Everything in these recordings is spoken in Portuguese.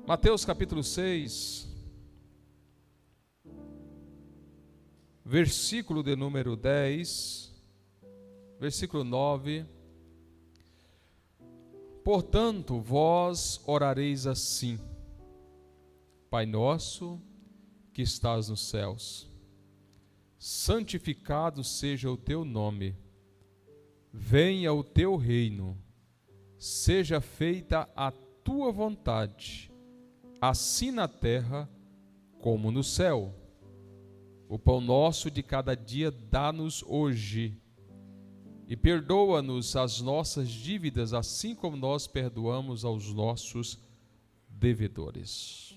Mateus capítulo 6, versículo de número 10, versículo 9. Portanto, vós orareis assim: Pai nosso que estás nos céus, santificado seja o teu nome, venha o teu reino, seja feita a tua vontade, assim na terra como no céu. O pão nosso de cada dia dá-nos hoje, e perdoa-nos as nossas dívidas, assim como nós perdoamos aos nossos devedores.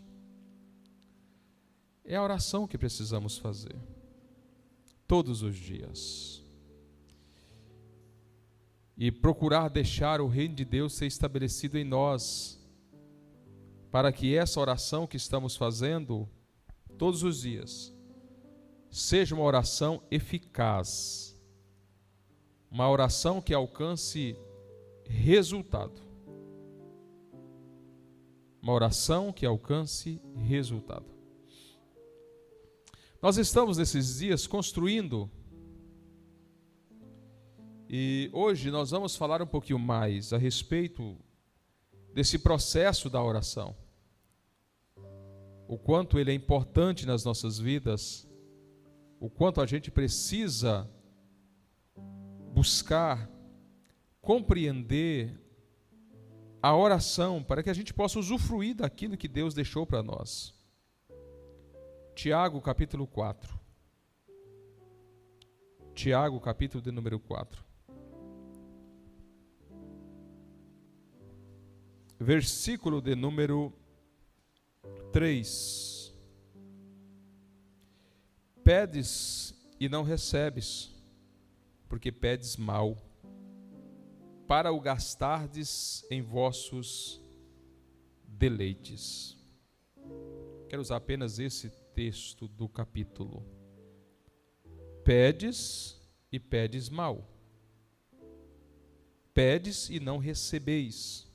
É a oração que precisamos fazer todos os dias e procurar deixar o reino de Deus ser estabelecido em nós, para que essa oração que estamos fazendo todos os dias seja uma oração eficaz, uma oração que alcance resultado, uma oração que alcance resultado. Nós estamos nesses dias construindo, e hoje nós vamos falar um pouquinho mais a respeito desse processo da oração, o quanto ele é importante nas nossas vidas, o quanto a gente precisa buscar compreender a oração para que a gente possa usufruir daquilo que Deus deixou para nós. Tiago capítulo 4. Tiago capítulo de número 4. Versículo de número 3. Pedes e não recebes, porque pedes mal, para o gastardes em vossos deleites. Quero usar apenas esse texto do capítulo. Pedes e pedes mal. Pedes e não recebeis,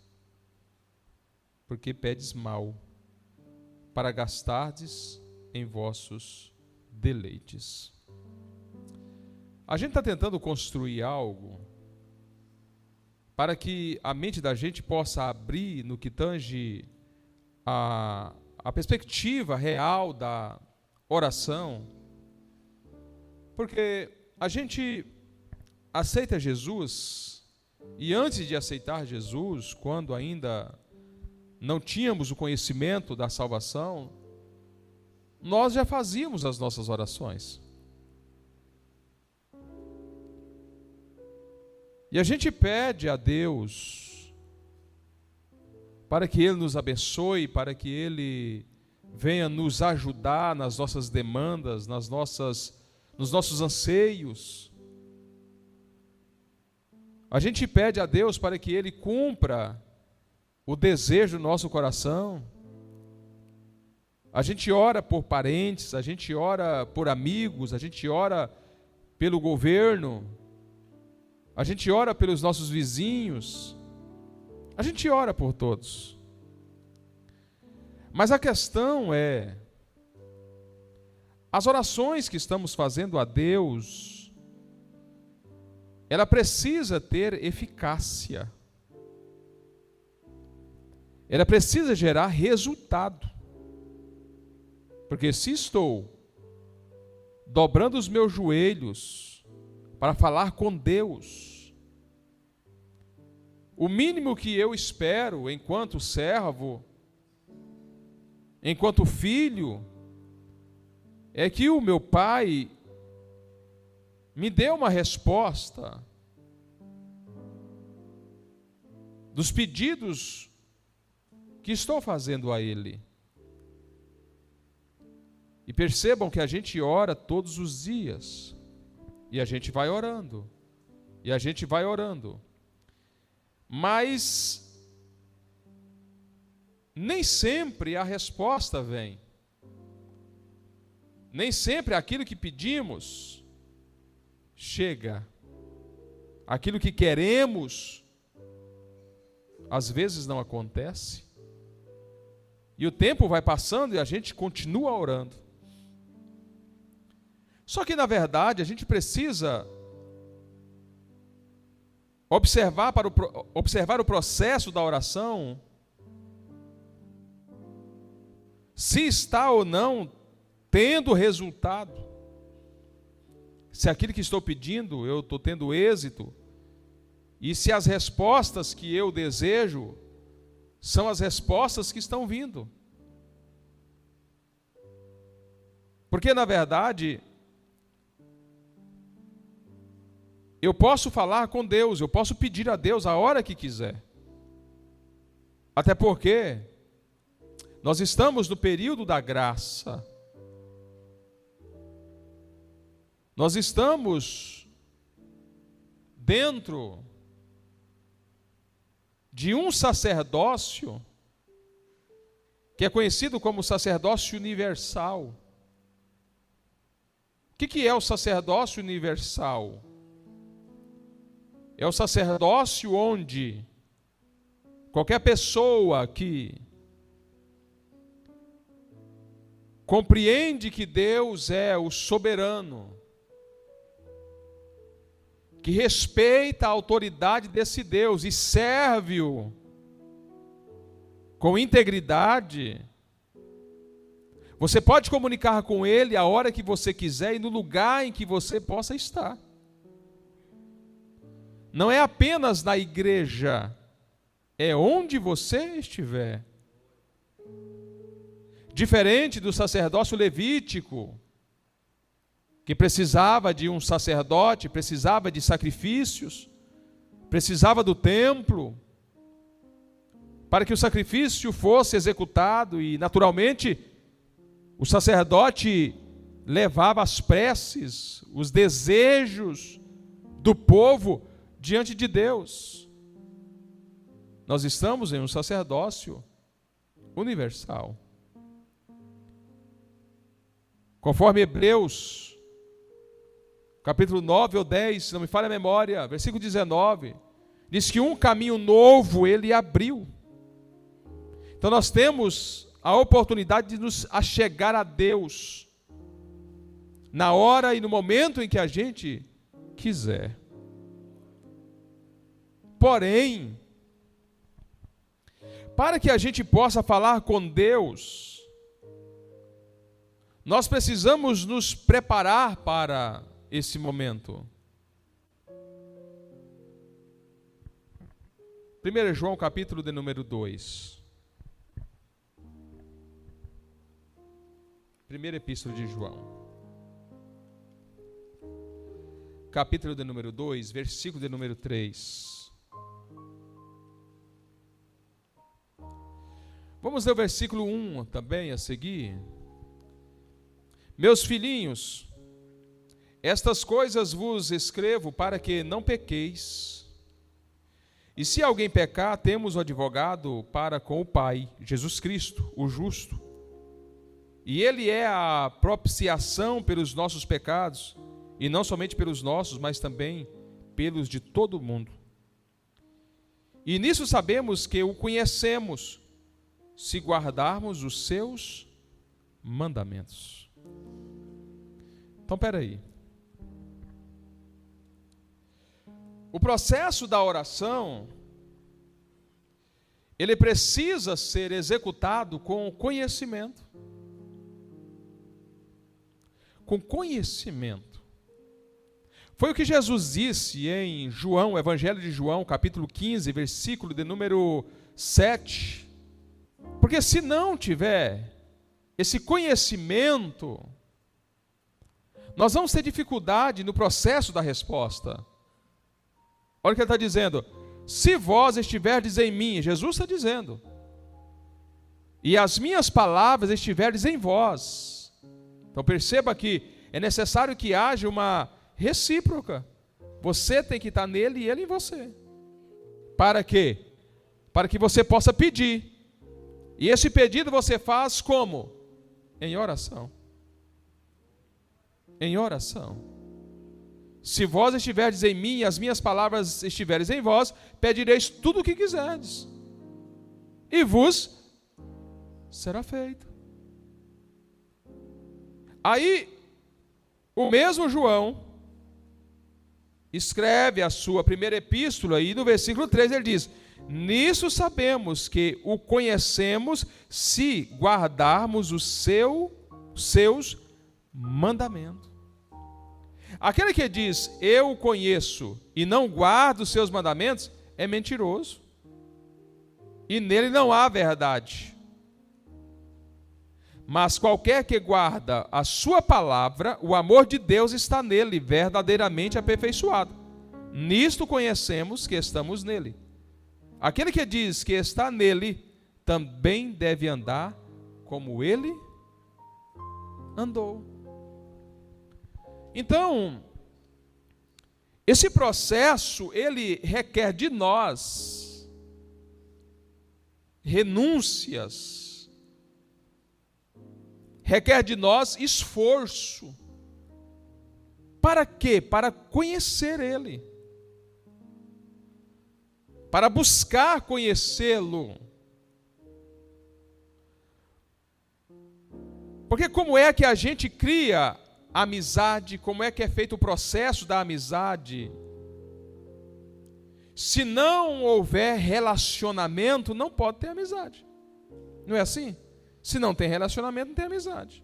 porque pedes mal, para gastardes em vossos deleites. A gente está tentando construir algo para que a mente da gente possa abrir no que tange a perspectiva real da oração, porque a gente aceita Jesus, e antes de aceitar Jesus, quando ainda não tínhamos o conhecimento da salvação, nós já fazíamos as nossas orações. E a gente pede a Deus para que Ele nos abençoe, para que Ele venha nos ajudar nas nossas demandas, nos nossos anseios. A gente pede a Deus para que Ele cumpra o desejo do nosso coração. A gente ora por parentes, a gente ora por amigos, a gente ora pelo governo, a gente ora pelos nossos vizinhos, a gente ora por todos. Mas a questão é, as orações que estamos fazendo a Deus, ela precisa ter eficácia. Ela precisa gerar resultado. Porque se estou dobrando os meus joelhos para falar com Deus, o mínimo que eu espero enquanto servo, enquanto filho, é que o meu pai me dê uma resposta dos pedidos que estou fazendo a Ele. E percebam que a gente ora todos os dias, e a gente vai orando, e a gente vai orando, mas nem sempre a resposta vem, nem sempre aquilo que pedimos chega, aquilo que queremos às vezes não acontece. E o tempo vai passando e a gente continua orando. Só que, na verdade, a gente precisa observar o processo da oração, se está ou não tendo resultado, se aquilo que estou pedindo eu estou tendo êxito, e se as respostas que eu desejo são as respostas que estão vindo. Porque, na verdade, eu posso falar com Deus, eu posso pedir a Deus a hora que quiser. Até porque nós estamos no período da graça. Nós estamos dentro de um sacerdócio que é conhecido como sacerdócio universal. O que é o sacerdócio universal? É o sacerdócio onde qualquer pessoa que compreende que Deus é o soberano, que respeita a autoridade desse Deus e serve-o com integridade, você pode comunicar com Ele a hora que você quiser e no lugar em que você possa estar. Não é apenas na igreja, é onde você estiver. Diferente do sacerdócio levítico, que precisava de um sacerdote, precisava de sacrifícios, precisava do templo, para que o sacrifício fosse executado, e naturalmente o sacerdote levava as preces, os desejos do povo diante de Deus. Nós estamos em um sacerdócio universal. Conforme Hebreus, capítulo 9 ou 10, se não me falha a memória, versículo 19, diz que um caminho novo Ele abriu. Então nós temos a oportunidade de nos achegar a Deus, na hora e no momento em que a gente quiser. Porém, para que a gente possa falar com Deus, nós precisamos nos preparar para esse momento. 1 João, capítulo de número 2. Primeira epístola de João. Capítulo de número 2, versículo de número 3. Vamos ler o versículo 1 também a seguir. Meus filhinhos, estas coisas vos escrevo para que não pequeis. E se alguém pecar, temos o advogado para com o Pai, Jesus Cristo, o justo. E Ele é a propiciação pelos nossos pecados, e não somente pelos nossos, mas também pelos de todo o mundo. E nisso sabemos que o conhecemos, se guardarmos os seus mandamentos. Então, espera aí. O processo da oração, ele precisa ser executado com conhecimento. Com conhecimento. Foi o que Jesus disse em João, Evangelho de João, capítulo 15, versículo de número 7. Porque se não tiver esse conhecimento, nós vamos ter dificuldade no processo da resposta. Olha o que ele está dizendo. Se vós estiverdes em mim, Jesus está dizendo, e as minhas palavras estiverdes em vós. Então perceba que é necessário que haja uma recíproca. Você tem que estar nele e ele em você. Para quê? Para que você possa pedir. E esse pedido você faz como? Em oração. Em oração. Se vós estiverdes em mim e as minhas palavras estiverem em vós, pedireis tudo o que quiserdes. E vos será feito. Aí, o mesmo João escreve a sua primeira epístola e no versículo 3 ele diz: nisso sabemos que o conhecemos se guardarmos os seus mandamentos. Aquele que diz eu o conheço e não guarda os seus mandamentos é mentiroso, e nele não há verdade. Mas qualquer que guarda a sua palavra, o amor de Deus está nele, verdadeiramente aperfeiçoado. Nisto conhecemos que estamos nele. Aquele que diz que está nele, também deve andar como ele andou. Então, esse processo, ele requer de nós renúncias, requer de nós esforço. Para quê? Para conhecer Ele. Para buscar conhecê-lo. Porque como é que a gente cria amizade? Como é que é feito o processo da amizade? Se não houver relacionamento, não pode ter amizade. Não é assim? Se não tem relacionamento, não tem amizade.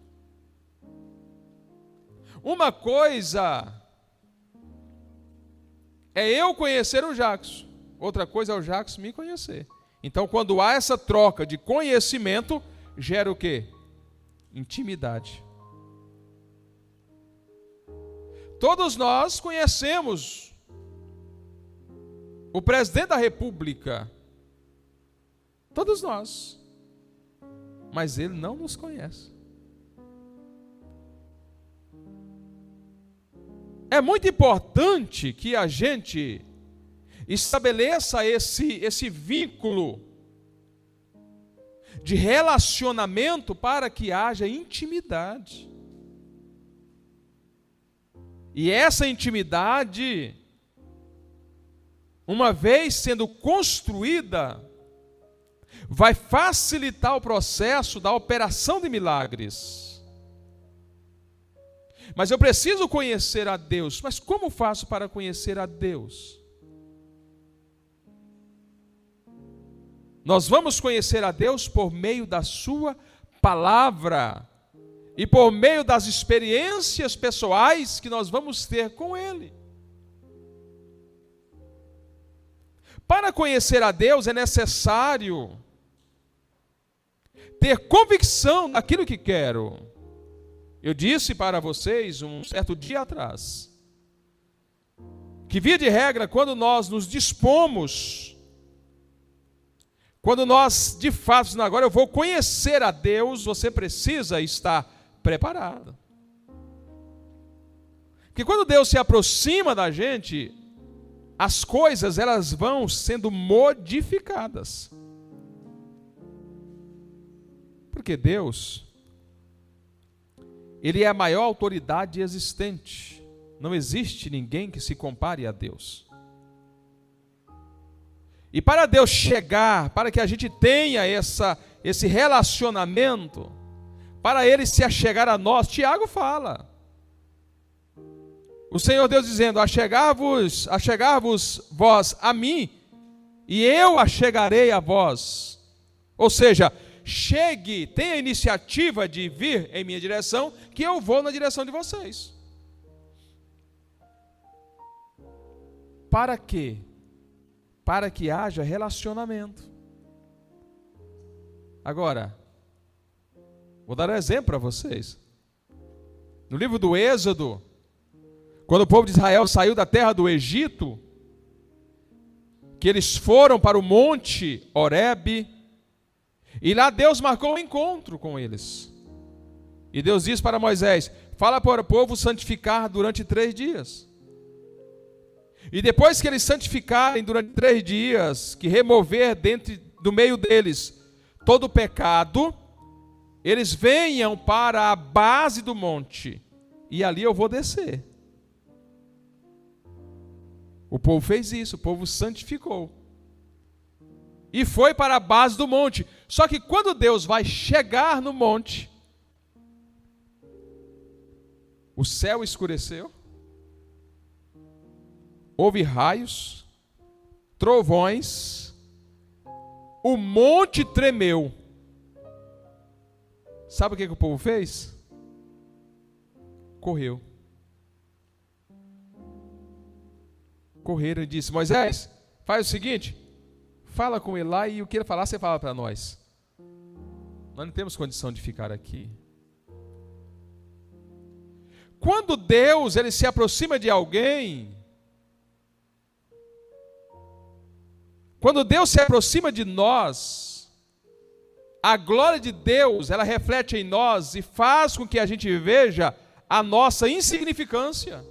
Uma coisa é eu conhecer o Jackson, outra coisa é o Jackson me conhecer. Então, quando há essa troca de conhecimento, gera o quê? Intimidade. Todos nós conhecemos o presidente da República. Todos nós. Mas ele não nos conhece. É muito importante que a gente estabeleça esse vínculo de relacionamento para que haja intimidade. E essa intimidade, uma vez sendo construída, vai facilitar o processo da operação de milagres. Mas eu preciso conhecer a Deus. Mas como faço para conhecer a Deus? Nós vamos conhecer a Deus por meio da sua palavra e por meio das experiências pessoais que nós vamos ter com Ele. Para conhecer a Deus é necessário ter convicção daquilo que quero. Eu disse para vocês um certo dia atrás que, via de regra, quando nós nos dispomos, quando nós de fato, agora eu vou conhecer a Deus, você precisa estar preparado. Porque quando Deus se aproxima da gente, as coisas elas vão sendo modificadas. Porque Deus, Ele é a maior autoridade existente. Não existe ninguém que se compare a Deus. E para Deus chegar, para que a gente tenha esse relacionamento, para Ele se achegar a nós, Tiago fala. O Senhor Deus dizendo: achegar-vos vós a mim, e eu achegarei a vós. Ou seja, chegue, tenha a iniciativa de vir em minha direção, que eu vou na direção de vocês. Para quê? Para que haja relacionamento. Agora, vou dar um exemplo para vocês. No livro do Êxodo, quando o povo de Israel saiu da terra do Egito, que eles foram para o monte Horebe, e lá Deus marcou um encontro com eles. E Deus disse para Moisés: fala para o povo santificar durante 3 dias. E depois que eles santificarem durante 3 dias, que remover do meio deles todo o pecado, eles venham para a base do monte, e ali eu vou descer. O povo fez isso, o povo santificou. e foi para a base do monte. Só que quando Deus vai chegar no monte, o céu escureceu, houve raios, trovões, o monte tremeu. Sabe o que o povo fez? Correu. Correram e disse: Moisés, faz o seguinte, fala com ele lá e o que ele falar, você fala para nós. Nós não temos condição de ficar aqui. Quando Deus ele se aproxima de alguém, quando Deus se aproxima de nós, a glória de Deus, ela reflete em nós e faz com que a gente veja a nossa insignificância.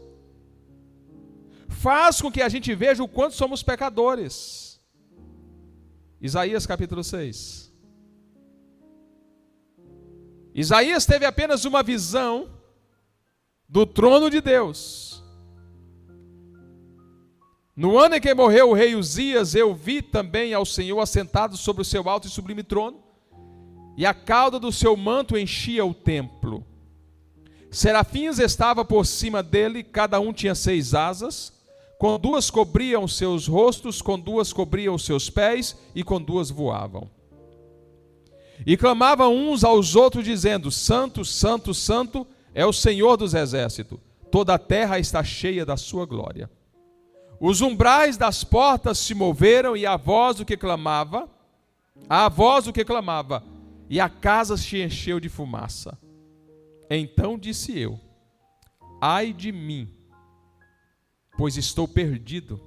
Faz com que a gente veja o quanto somos pecadores. Isaías capítulo 6. Isaías teve apenas uma visão do trono de Deus. No ano em que morreu o rei Uzias, eu vi também ao Senhor assentado sobre o seu alto e sublime trono, e a cauda do seu manto enchia o templo. Serafins estavam por cima dele, cada um tinha 6 asas, com 2 cobriam seus rostos, com 2 cobriam os seus pés, e com 2 voavam. E clamavam uns aos outros, dizendo: Santo, Santo, Santo é o Senhor dos exércitos, toda a terra está cheia da sua glória. Os umbrais das portas se moveram, e a voz do que clamava, e a casa se encheu de fumaça. Então disse eu: ai de mim, pois estou perdido,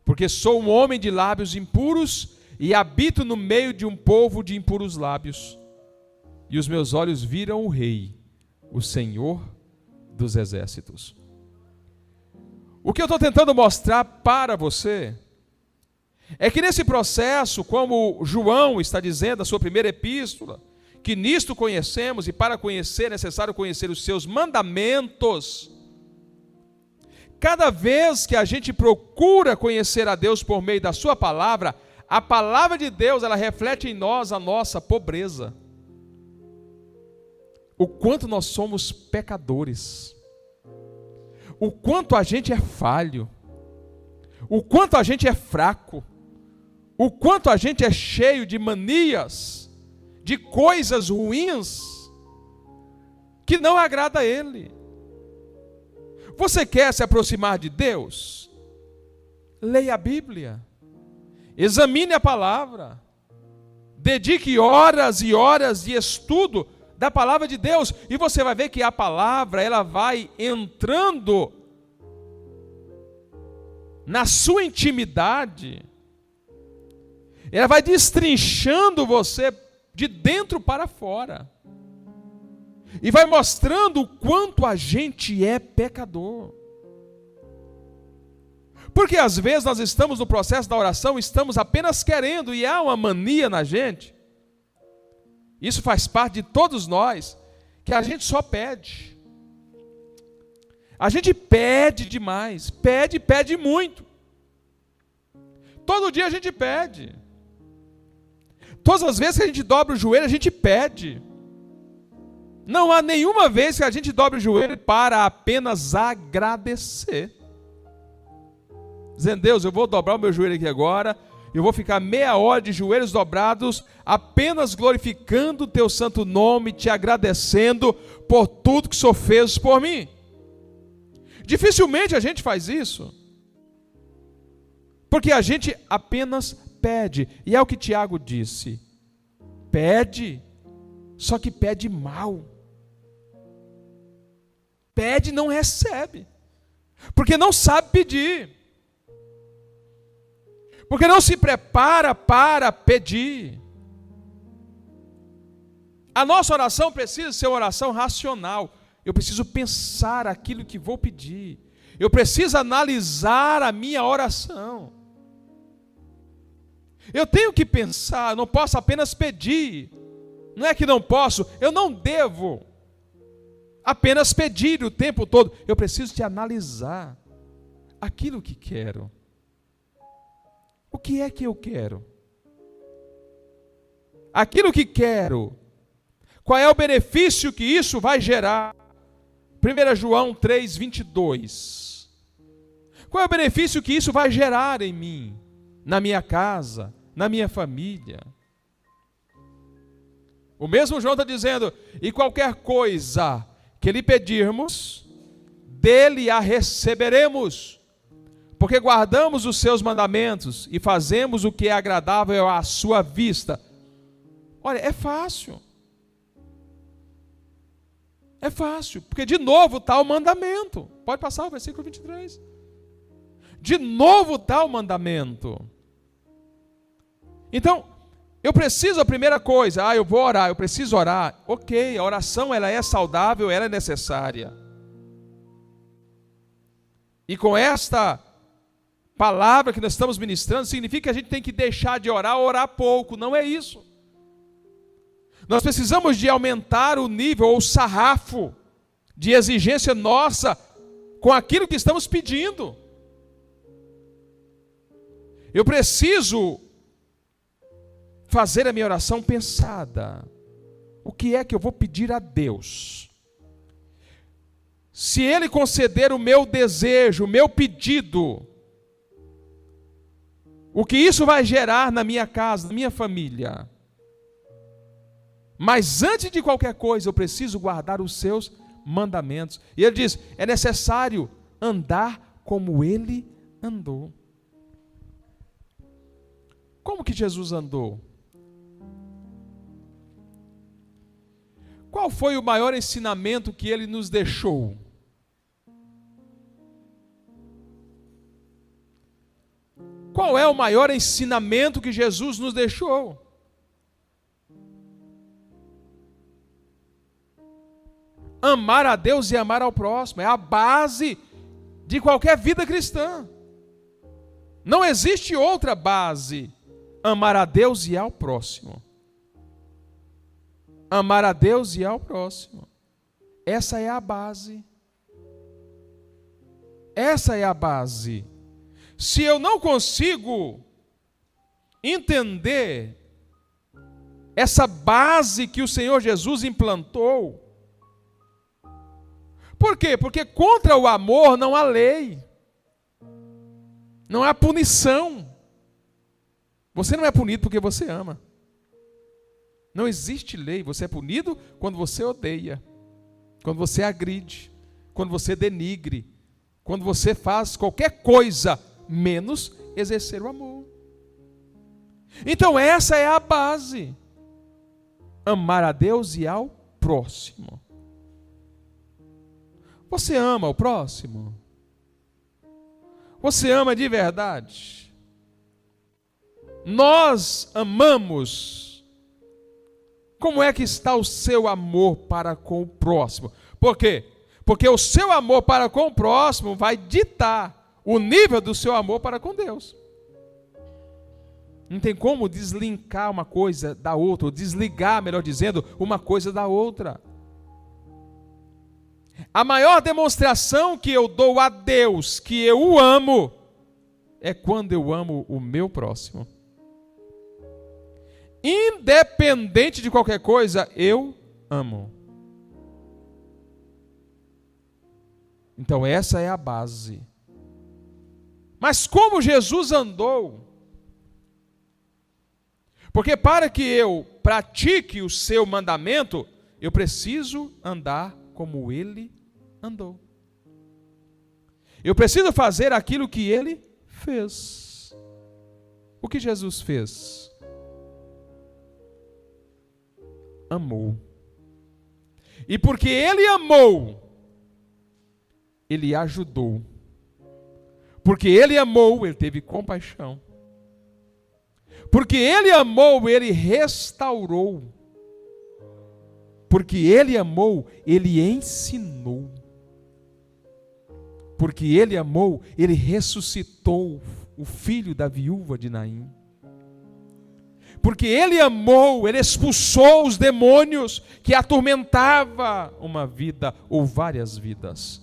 porque sou um homem de lábios impuros e habito no meio de um povo de impuros lábios. E os meus olhos viram o Rei, o Senhor dos exércitos. O que eu estou tentando mostrar para você é que nesse processo, como João está dizendo na sua primeira epístola, que nisto conhecemos, e para conhecer é necessário conhecer os seus mandamentos. Cada vez que a gente procura conhecer a Deus por meio da sua palavra, a palavra de Deus, ela reflete em nós a nossa pobreza. O quanto nós somos pecadores. O quanto a gente é falho. O quanto a gente é fraco. O quanto a gente é cheio de manias, de coisas ruins, que não agrada a Ele. Você quer se aproximar de Deus? Leia a Bíblia. Examine a palavra. Dedique horas e horas de estudo da palavra de Deus. E você vai ver que a palavra, ela vai entrando na sua intimidade. Ela vai destrinchando você de dentro para fora. E vai mostrando o quanto a gente é pecador. Porque às vezes nós estamos no processo da oração, estamos apenas querendo, e há uma mania na gente, isso faz parte de todos nós, que a gente só pede. A gente pede demais, pede muito. Todo dia a gente pede. Todas as vezes que a gente dobra o joelho, a gente pede. Não há nenhuma vez que a gente dobre o joelho para apenas agradecer. Dizendo: Deus, eu vou dobrar o meu joelho aqui agora, eu vou ficar meia hora de joelhos dobrados, apenas glorificando o teu santo nome, te agradecendo por tudo que o Senhor fez por mim. Dificilmente a gente faz isso, porque a gente apenas pede, e é o que Tiago disse: pede, só que pede mal. Pede e não recebe, porque não sabe pedir, porque não se prepara para pedir. A nossa oração precisa ser uma oração racional. Eu preciso pensar aquilo que vou pedir, eu preciso analisar a minha oração. Eu tenho que pensar, eu não posso apenas pedir. Não é que não posso, eu não devo apenas pedir o tempo todo. Eu preciso de analisar aquilo que quero. O que é que eu quero? aquilo que quero, qual é o benefício que isso vai gerar? 1 João 3:22. Qual é o benefício que isso vai gerar em mim, na minha casa, na minha família? O mesmo João está dizendo: e qualquer coisa que lhe pedirmos, dele a receberemos, porque guardamos os seus mandamentos e fazemos o que é agradável à sua vista. Olha, é fácil. É fácil, porque de novo está o mandamento. Pode passar o versículo 23. De novo está o mandamento. Então, eu preciso, a primeira coisa, eu vou orar, eu preciso orar. Ok, a oração ela é saudável, ela é necessária. E com esta palavra que nós estamos ministrando, significa que a gente tem que deixar de orar, orar pouco. Não é isso. Nós precisamos de aumentar o nível, ou o sarrafo de exigência nossa com aquilo que estamos pedindo. Eu preciso fazer a minha oração pensada. O que é que eu vou pedir a Deus? Se Ele conceder o meu desejo, o meu pedido, o que isso vai gerar na minha casa, na minha família? Mas antes de qualquer coisa, eu preciso guardar os seus mandamentos. E ele diz, é necessário andar como Ele andou. Como que Jesus andou? Qual foi o maior ensinamento que Ele nos deixou? Qual é o maior ensinamento que Jesus nos deixou? Amar a Deus e amar ao próximo. É a base de qualquer vida cristã. Não existe outra base. Amar a Deus e ao próximo. Amar a Deus e ao próximo. Essa é a base. Essa é a base. Se eu não consigo entender essa base que o Senhor Jesus implantou, por quê? Porque contra o amor não há lei, não há punição. Você não é punido porque você ama. Não existe lei, você é punido quando você odeia, quando você agride, quando você denigre, quando você faz qualquer coisa menos exercer o amor. Então essa é a base. Amar a Deus e ao próximo. Você ama o próximo? Você ama de verdade? Nós amamos. Como é que está o seu amor para com o próximo? Por quê? Porque o seu amor para com o próximo vai ditar o nível do seu amor para com Deus. Não tem como deslinkar uma coisa da outra, ou desligar, melhor dizendo, uma coisa da outra. A maior demonstração que eu dou a Deus que eu o amo é quando eu amo o meu próximo. Independente de qualquer coisa, eu amo. Então essa é a base. Mas como Jesus andou? Porque para que eu pratique o seu mandamento, eu preciso andar como Ele andou. Eu preciso fazer aquilo que Ele fez. O que Jesus fez? Amou. E porque Ele amou, Ele ajudou. Porque Ele amou, Ele teve compaixão. Porque Ele amou, Ele restaurou. Porque Ele amou, Ele ensinou. Porque Ele amou, Ele ressuscitou o filho da viúva de Naim. Porque Ele amou, Ele expulsou os demônios que atormentavam uma vida ou várias vidas.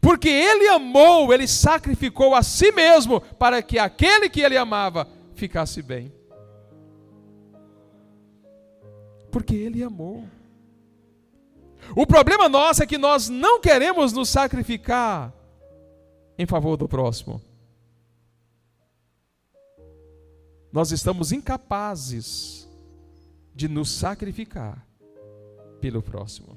Porque Ele amou, Ele sacrificou a si mesmo para que aquele que Ele amava ficasse bem. Porque Ele amou. O problema nosso é que nós não queremos nos sacrificar em favor do próximo. Nós estamos incapazes de nos sacrificar pelo próximo.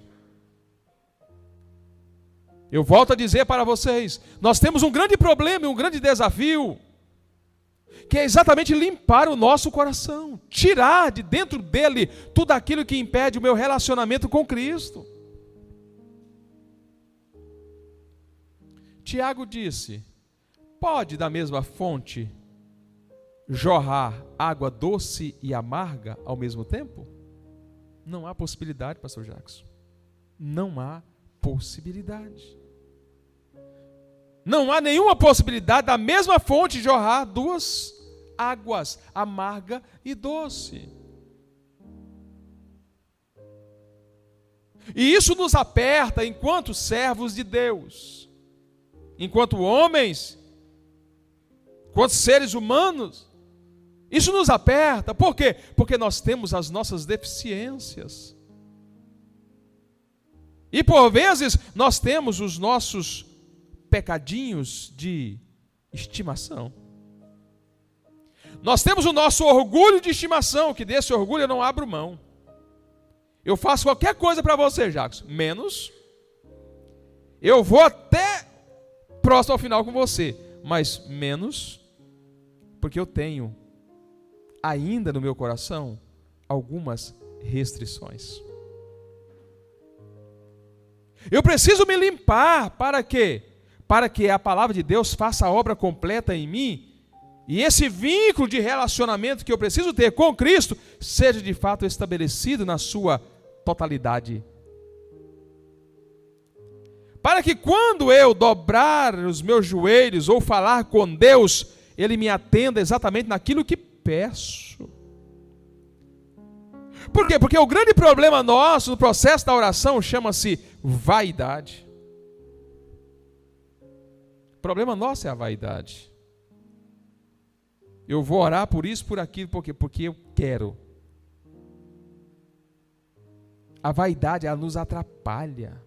Eu volto a dizer para vocês, nós temos um grande problema e um grande desafio, que é exatamente limpar o nosso coração, tirar de dentro dele tudo aquilo que impede o meu relacionamento com Cristo. Tiago disse: pode da mesma fonte jorrar água doce e amarga ao mesmo tempo? Não há possibilidade, pastor Jackson. Não há possibilidade. Não há nenhuma possibilidade da mesma fonte jorrar duas águas, amarga e doce. E isso nos aperta enquanto servos de Deus, enquanto homens, enquanto seres humanos. Isso nos aperta. Por quê? Porque nós temos as nossas deficiências. E por vezes nós temos os nossos pecadinhos de estimação. Nós temos o nosso orgulho de estimação, que desse orgulho eu não abro mão. Eu faço qualquer coisa para você, Jackson, menos eu vou até próximo ao final com você, mas menos porque eu tenho ainda no meu coração algumas restrições. Eu preciso me limpar para quê? Para que a palavra de Deus faça a obra completa em mim e esse vínculo de relacionamento que eu preciso ter com Cristo seja de fato estabelecido na sua totalidade. Para que quando eu dobrar os meus joelhos ou falar com Deus, Ele me atenda exatamente naquilo que peço. Por quê? Porque o grande problema nosso no processo da oração chama-se vaidade. O problema nosso é a vaidade. Eu vou orar por isso, por aquilo, porque eu quero. A vaidade, ela nos atrapalha.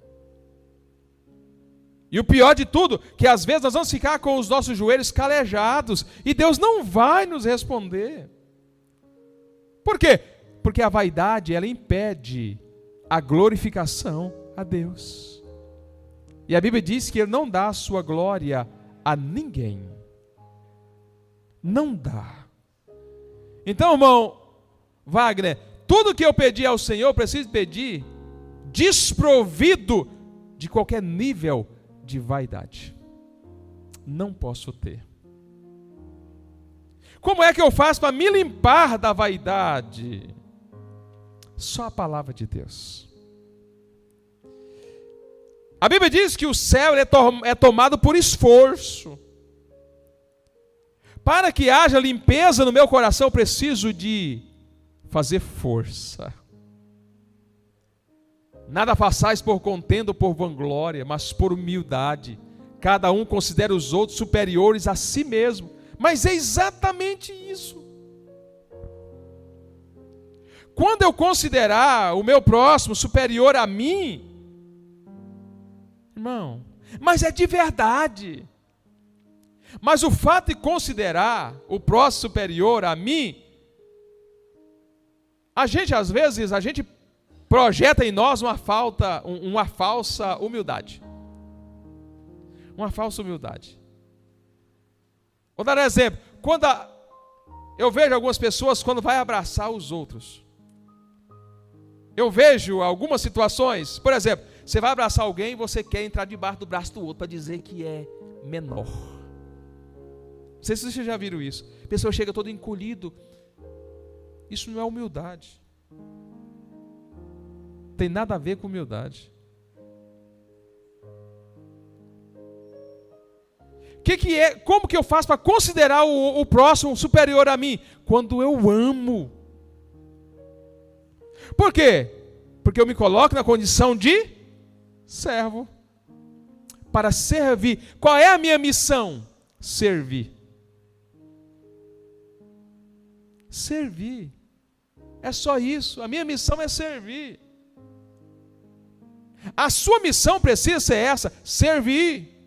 E o pior de tudo, que às vezes nós vamos ficar com os nossos joelhos calejados e Deus não vai nos responder. Por quê? Porque a vaidade, ela impede a glorificação a Deus. E a Bíblia diz que Ele não dá a sua glória a ninguém. Não dá. Então, irmão Wagner, tudo que eu pedi ao Senhor, eu preciso pedir desprovido de qualquer nível de vaidade. Não posso ter. Como é que eu faço para me limpar da vaidade? Só a palavra de Deus. A Bíblia diz que o céu é tomado por esforço. Para que haja limpeza no meu coração, eu preciso de fazer força. Nada façais por contenda ou por vanglória, mas por humildade. Cada um considera os outros superiores a si mesmo. Mas é exatamente isso. Quando eu considerar o meu próximo superior a mim, irmão, mas é de verdade. Mas o fato de considerar o próximo superior a mim, às vezes, a gente projeta em nós uma falsa humildade. Uma falsa humildade. Vou dar um exemplo. Quando eu vejo algumas pessoas quando vai abraçar os outros. Eu vejo algumas situações, por exemplo, você vai abraçar alguém e você quer entrar debaixo do braço do outro para dizer que é menor. Não sei se vocês já viram isso. A pessoa chega todo encolhido. Isso não é humildade. Tem nada a ver com humildade. Como que eu faço para considerar o próximo superior a mim? Quando eu amo. Por quê? Porque eu me coloco na condição de servo. Para servir. Qual é a minha missão? Servir. Servir. É só isso. A minha missão é servir. A sua missão precisa ser essa: servir.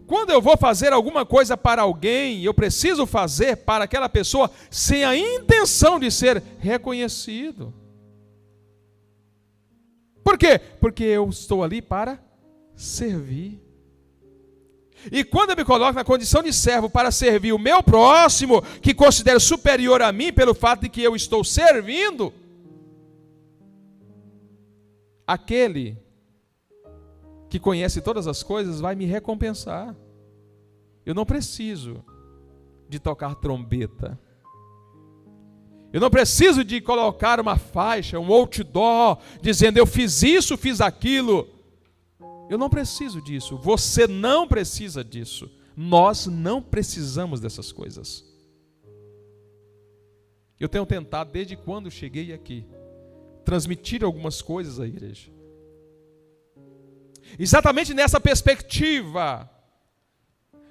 Quando eu vou fazer alguma coisa para alguém, eu preciso fazer para aquela pessoa sem a intenção de ser reconhecido. Por quê? Porque eu estou ali para servir. E quando eu me coloco na condição de servo para servir o meu próximo, que considero superior a mim pelo fato de que eu estou servindo, aquele que conhece todas as coisas vai me recompensar. Eu não preciso de tocar trombeta. Eu não preciso de colocar uma faixa, um outdoor, dizendo eu fiz isso, fiz aquilo. Eu não preciso disso. Você não precisa disso. Nós não precisamos dessas coisas. Eu tenho tentado, desde quando cheguei aqui, transmitir algumas coisas à igreja. Exatamente nessa perspectiva,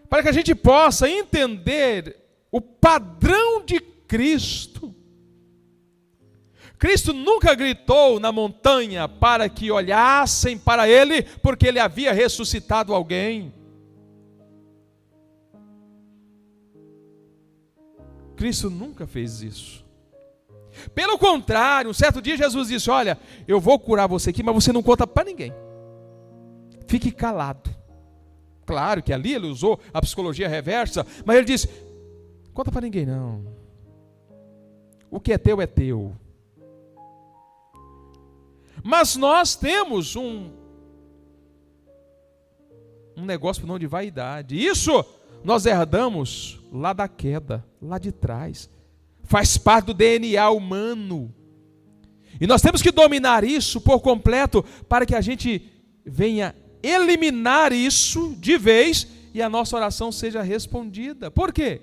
para que a gente possa entender o padrão de Cristo. Cristo nunca gritou na montanha para que olhassem para Ele, porque Ele havia ressuscitado alguém. Cristo nunca fez isso. Pelo contrário, um certo dia Jesus disse: olha, eu vou curar você aqui, mas você não conta para ninguém. Fique calado. Claro que ali ele usou a psicologia reversa, mas ele disse: conta para ninguém não. O que é teu é teu. Mas nós temos um negócio não de vaidade. Isso nós herdamos lá da queda, lá de trás. Faz parte do DNA humano. E nós temos que dominar isso por completo para que a gente venha eliminar isso de vez e a nossa oração seja respondida. Por quê?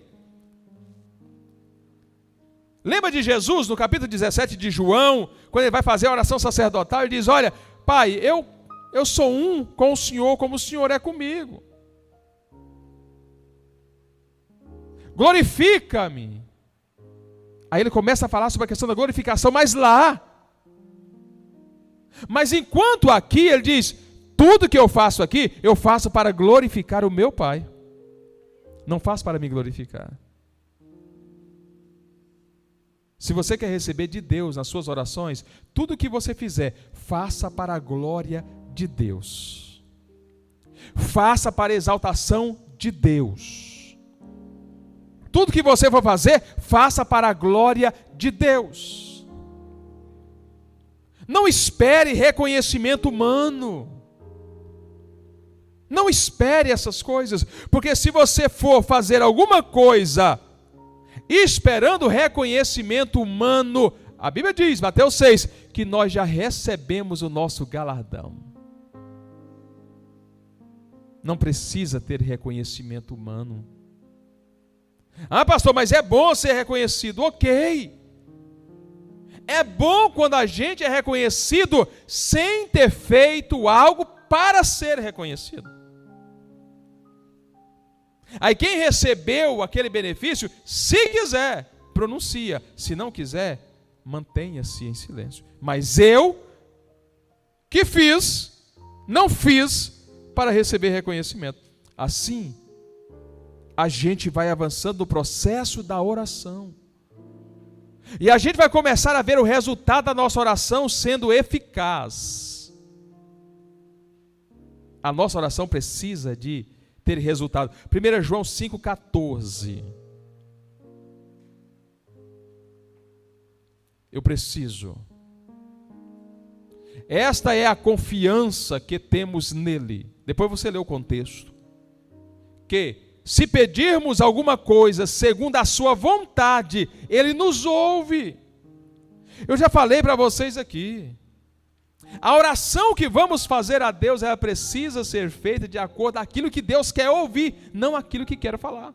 Lembra de Jesus no capítulo 17 de João, quando ele vai fazer a oração sacerdotal, ele diz: olha, Pai, eu sou um com o Senhor como o Senhor é comigo. Glorifica-me. Aí ele começa a falar sobre a questão da glorificação, mas lá. Mas enquanto aqui ele diz: tudo que eu faço aqui, eu faço para glorificar o meu Pai. Não faço para me glorificar. Se você quer receber de Deus nas suas orações, tudo que você fizer, faça para a glória de Deus. Faça para a exaltação de Deus. Tudo que você for fazer, faça para a glória de Deus. Não espere reconhecimento humano. Não espere essas coisas, porque se você for fazer alguma coisa esperando reconhecimento humano, a Bíblia diz, Mateus 6, que nós já recebemos o nosso galardão. Não precisa ter reconhecimento humano. Ah, pastor, mas é bom ser reconhecido. Ok. É bom quando a gente é reconhecido sem ter feito algo para ser reconhecido. Aí quem recebeu aquele benefício, se quiser, pronuncia. Se não quiser, mantenha-se em silêncio. Mas eu, que fiz, não fiz para receber reconhecimento. Assim, a gente vai avançando no processo da oração. E a gente vai começar a ver o resultado da nossa oração sendo eficaz. A nossa oração precisa de ter resultado. 1 João 5,14. Eu preciso. Esta é a confiança que temos nele. Depois você lê o contexto. Que se pedirmos alguma coisa segundo a sua vontade, ele nos ouve. Eu já falei para vocês aqui. A oração que vamos fazer a Deus, ela precisa ser feita de acordo com aquilo que Deus quer ouvir, não aquilo que quer falar.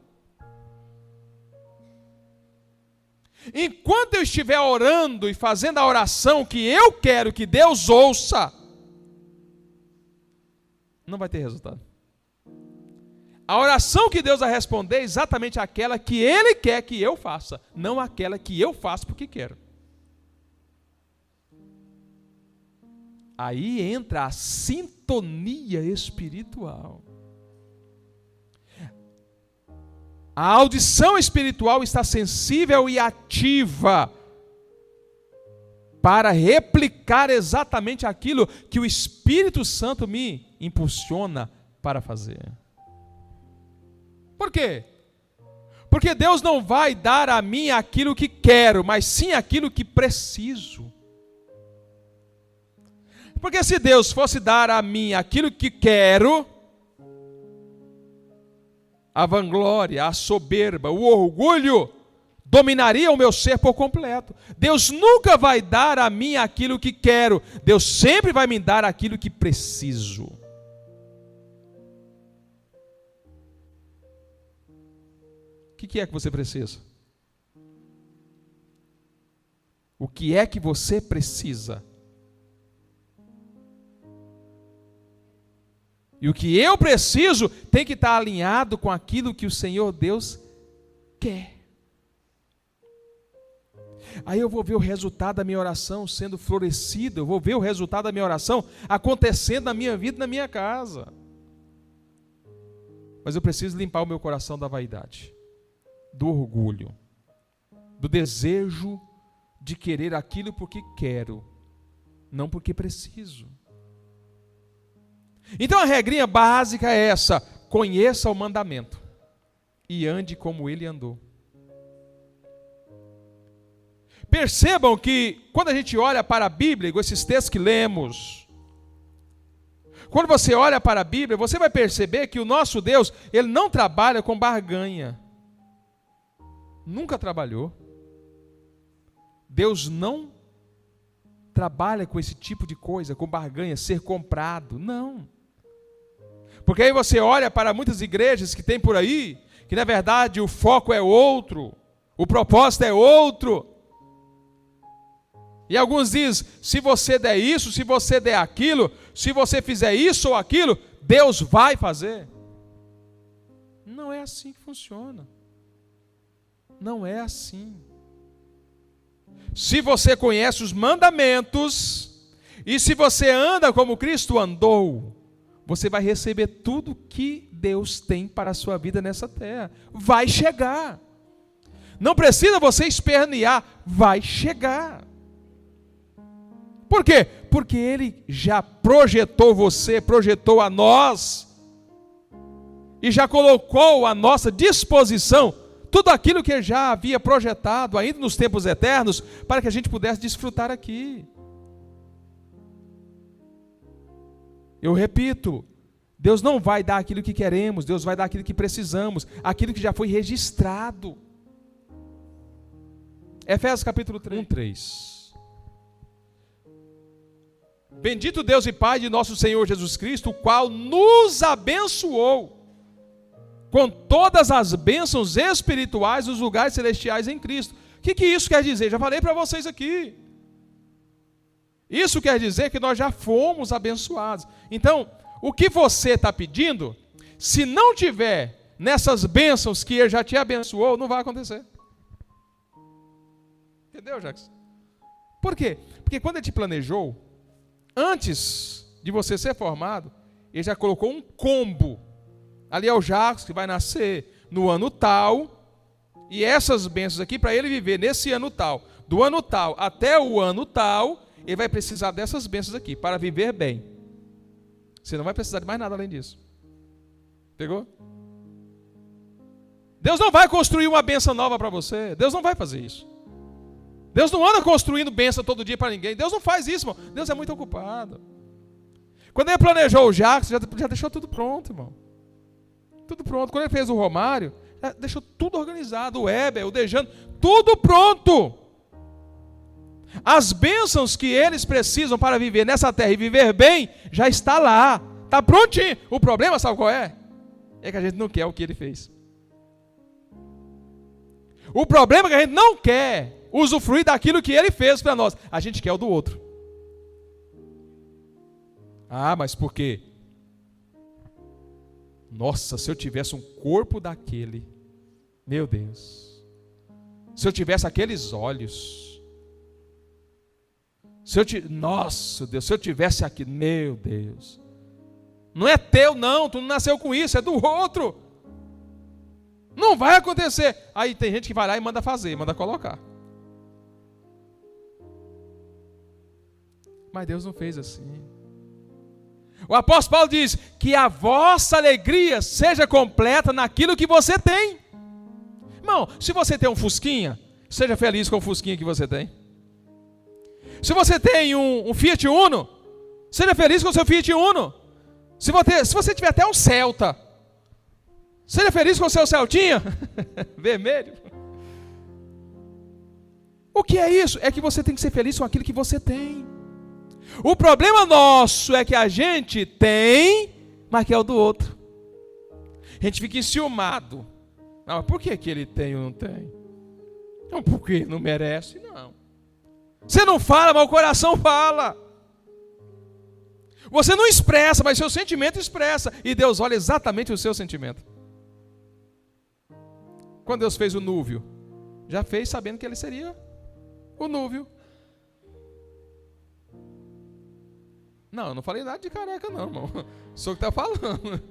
Enquanto eu estiver orando e fazendo a oração que eu quero que Deus ouça, não vai ter resultado. A oração que Deus vai responder é exatamente aquela que Ele quer que eu faça, não aquela que eu faço porque quero. Aí entra a sintonia espiritual. A audição espiritual está sensível e ativa para replicar exatamente aquilo que o Espírito Santo me impulsiona para fazer. Por quê? Porque Deus não vai dar a mim aquilo que quero, mas sim aquilo que preciso. Porque se Deus fosse dar a mim aquilo que quero, a vanglória, a soberba, o orgulho dominaria o meu ser por completo. Deus nunca vai dar a mim aquilo que quero. Deus sempre vai me dar aquilo que preciso. O que é que você precisa? O que é que você precisa? E o que eu preciso tem que estar alinhado com aquilo que o Senhor Deus quer. Aí eu vou ver o resultado da minha oração sendo florescido, eu vou ver o resultado da minha oração acontecendo na minha vida e na minha casa. Mas eu preciso limpar o meu coração da vaidade, do orgulho, do desejo de querer aquilo porque quero, não porque preciso. Então a regrinha básica é essa: conheça o mandamento e ande como ele andou. Percebam que quando a gente olha para a Bíblia, com esses textos que lemos, quando você olha para a Bíblia, você vai perceber que o nosso Deus, Ele não trabalha com barganha. Nunca trabalhou. Deus não trabalha com esse tipo de coisa, com barganha, ser comprado. Não. Porque aí você olha para muitas igrejas que tem por aí, que na verdade o foco é outro, o propósito é outro. E alguns dizem, se você der isso, se você der aquilo, se você fizer isso ou aquilo, Deus vai fazer. Não é assim que funciona. Não é assim. Se você conhece os mandamentos, e se você anda como Cristo andou, você vai receber tudo que Deus tem para a sua vida nessa terra. Vai chegar. Não precisa você espernear, vai chegar. Por quê? Porque Ele já projetou você, projetou a nós, e já colocou à nossa disposição tudo aquilo que Ele já havia projetado, ainda nos tempos eternos, para que a gente pudesse desfrutar aqui. Eu repito, Deus não vai dar aquilo que queremos, Deus vai dar aquilo que precisamos, aquilo que já foi registrado. Efésios capítulo 3. Bendito Deus e Pai de nosso Senhor Jesus Cristo, o qual nos abençoou com todas as bênçãos espirituais nos lugares celestiais em Cristo. O que isso quer dizer? Já falei para vocês aqui. Isso quer dizer que nós já fomos abençoados. Então, o que você está pedindo, se não tiver nessas bênçãos que Ele já te abençoou, não vai acontecer. Entendeu, Jackson? Por quê? Porque quando Ele te planejou, antes de você ser formado, Ele já colocou um combo. Ali é o Jacques que vai nascer no ano tal, e essas bênçãos aqui, para ele viver nesse ano tal, do ano tal até o ano tal, ele vai precisar dessas bênçãos aqui, para viver bem. Você não vai precisar de mais nada além disso. Pegou? Deus não vai construir uma bênção nova para você. Deus não vai fazer isso. Deus não anda construindo bênção todo dia para ninguém. Deus não faz isso, irmão. Deus é muito ocupado. Quando Ele planejou o Jacques, já deixou tudo pronto, irmão. Tudo pronto. Quando Ele fez o Romário, já deixou tudo organizado. O Heber, o Dejano, tudo pronto. As bênçãos que eles precisam para viver nessa terra e viver bem, já está lá. Está prontinho. O problema, sabe qual é? É que a gente não quer o que Ele fez. O problema é que a gente não quer usufruir daquilo que Ele fez para nós. A gente quer o do outro. Ah, mas por quê? Nossa, se eu tivesse um corpo daquele, meu Deus, se eu tivesse aqueles olhos, nossa Deus, se eu tivesse aqui, meu Deus, não é teu não, tu não nasceu com isso, é do outro, não vai acontecer. Aí tem gente que vai lá e manda fazer, manda colocar. Mas Deus não fez assim. O apóstolo Paulo diz que a vossa alegria seja completa naquilo que você tem. Irmão, se você tem um Fusquinha, seja feliz com o Fusquinha que você tem. Se você tem um Fiat Uno, seja feliz com o seu Fiat Uno. Se você tiver até um Celta, seja feliz com o seu Celtinha vermelho. O que é isso? É que você tem que ser feliz com aquilo que você tem. O problema nosso é que a gente tem, mas que é o do outro. A gente fica enciumado. Não, por que ele tem ou não tem? Não, porque não merece, não. Você não fala, mas o coração fala. Você não expressa, mas seu sentimento expressa. E Deus olha exatamente o seu sentimento. Quando Deus fez o núvio, já fez sabendo que ele seria o núvio. Não, eu não falei nada de careca não, irmão. Sou o que está falando.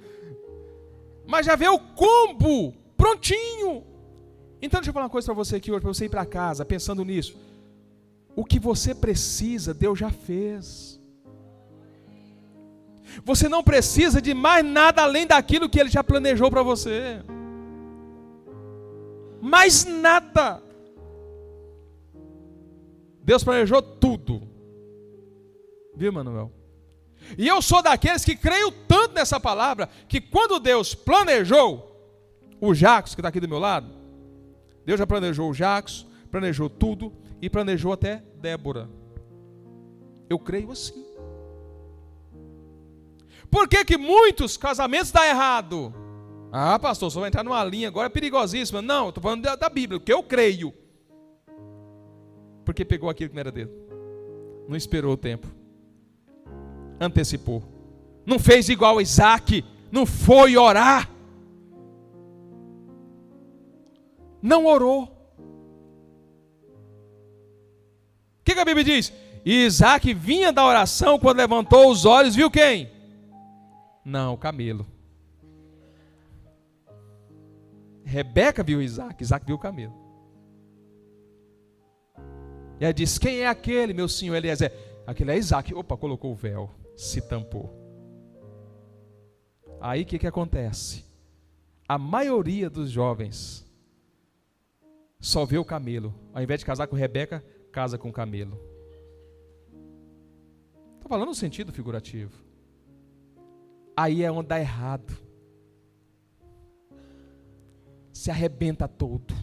Mas já veio o combo, prontinho. Então deixa eu falar uma coisa para você aqui hoje, para você ir para casa, pensando nisso. O que você precisa, Deus já fez. Você não precisa de mais nada além daquilo que Ele já planejou para você. Mais nada. Deus planejou tudo. Viu, Manuel? E eu sou daqueles que creio tanto nessa palavra, que quando Deus planejou o Jacos, que está aqui do meu lado, Deus já planejou o Jacos, planejou tudo e planejou até Débora. Eu creio assim. Por que que muitos casamentos dão errado? Ah, pastor, só vai entrar numa linha agora perigosíssima. Não, eu estou falando da Bíblia, o que eu creio. Porque pegou aquilo que não era dele. Não esperou o tempo. Antecipou. Não fez igual a Isaac. Não foi orar. Não orou. O que a Bíblia diz? E Isaac vinha da oração, quando levantou os olhos, viu quem? Não, o camelo. Rebeca viu Isaac, Isaac viu o camelo. E ela disse: quem é aquele, meu senhor Eliezer? Aquele é Isaac. Opa, colocou o véu, se tampou. Aí o que acontece? A maioria dos jovens só vê o camelo. Ao invés de casar com Rebeca, casa com o camelo. Estou falando no sentido figurativo. Aí é onde dá errado. Se arrebenta todo.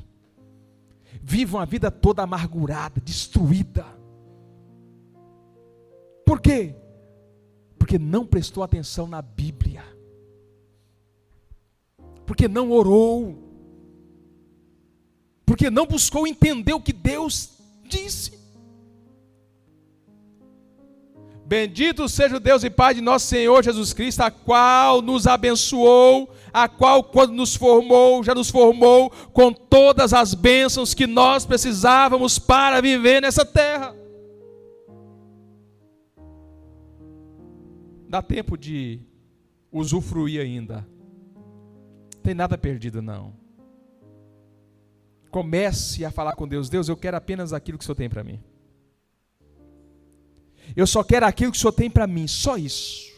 Vive uma vida toda amargurada, destruída. Por quê? Porque não prestou atenção na Bíblia. Porque não orou. Porque não buscou entender o que Deus disse. Bendito seja o Deus e Pai de nosso Senhor Jesus Cristo, a qual nos abençoou, a qual quando nos formou, já nos formou com todas as bênçãos que nós precisávamos para viver nessa terra. Dá tempo de usufruir ainda. Não tem nada perdido não. Comece a falar com Deus. Deus, eu quero apenas aquilo que o Senhor tem para mim. Eu só quero aquilo que o Senhor tem para mim, só isso.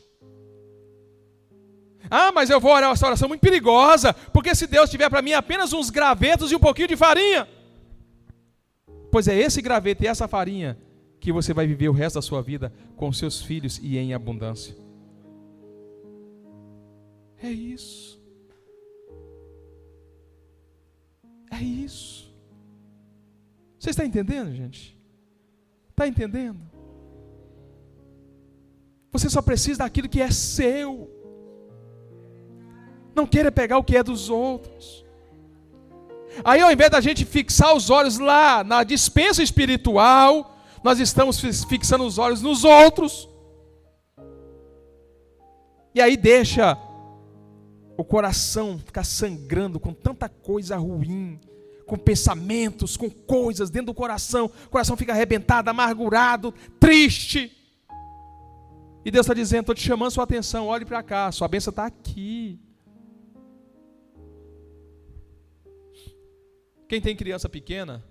Ah, mas eu vou orar essa oração muito perigosa, porque se Deus tiver para mim apenas uns gravetos e um pouquinho de farinha, pois é esse graveto e essa farinha que você vai viver o resto da sua vida com seus filhos e em abundância. É isso. É isso. Você está entendendo, gente? Está entendendo? Você só precisa daquilo que é seu. Não queira pegar o que é dos outros. Aí ao invés da gente fixar os olhos lá na dispensa espiritual, nós estamos fixando os olhos nos outros. E aí deixa o coração fica sangrando com tanta coisa ruim, com pensamentos, com coisas dentro do coração, o coração fica arrebentado, amargurado, triste. E Deus está dizendo, estou te chamando sua atenção, olhe para cá, sua bênção está aqui. Quem tem criança pequena,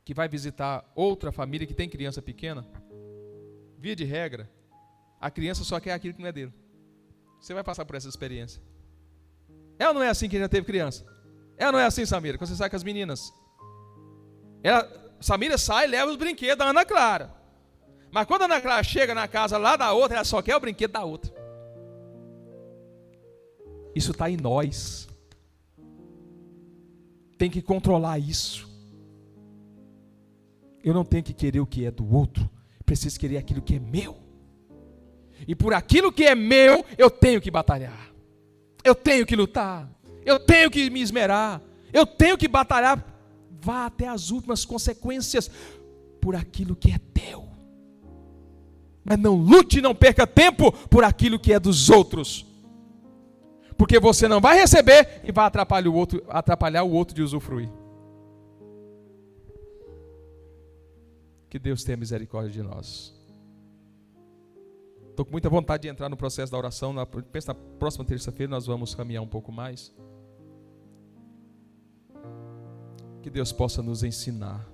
que vai visitar outra família que tem criança pequena, via de regra, a criança só quer aquilo que não é dele. Você vai passar por essa experiência. É ou não é assim que já teve criança? É ou não é assim, Samira, quando você sai com as meninas? Samira sai e leva os brinquedos da Ana Clara. Mas quando a Ana Clara chega na casa lá da outra, ela só quer o brinquedo da outra. Isso está em nós. Tem que controlar isso. Eu não tenho que querer o que é do outro. Preciso querer aquilo que é meu. E por aquilo que é meu, eu tenho que batalhar. Eu tenho que lutar. Eu tenho que me esmerar. Eu tenho que batalhar. Vá até as últimas consequências por aquilo que é teu. Mas não lute, não perca tempo por aquilo que é dos outros. Porque você não vai receber e vai atrapalhar o outro de usufruir. Que Deus tenha misericórdia de nós. Estou com muita vontade de entrar no processo da oração. Penso na próxima terça-feira nós vamos caminhar um pouco mais. Que Deus possa nos ensinar.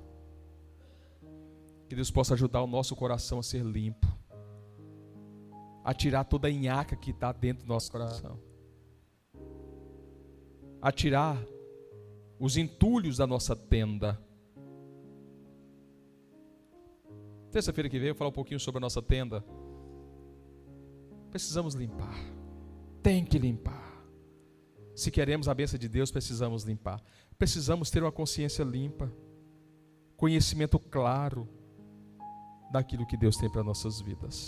Que Deus possa ajudar o nosso coração a ser limpo. A tirar toda a nhaca que está dentro do nosso coração. A tirar os entulhos da nossa tenda. Terça-feira que vem eu vou falar um pouquinho sobre a nossa tenda. Precisamos limpar. Tem que limpar. Se queremos a bênção de Deus, precisamos limpar. Precisamos ter uma consciência limpa. Conhecimento claro daquilo que Deus tem para nossas vidas.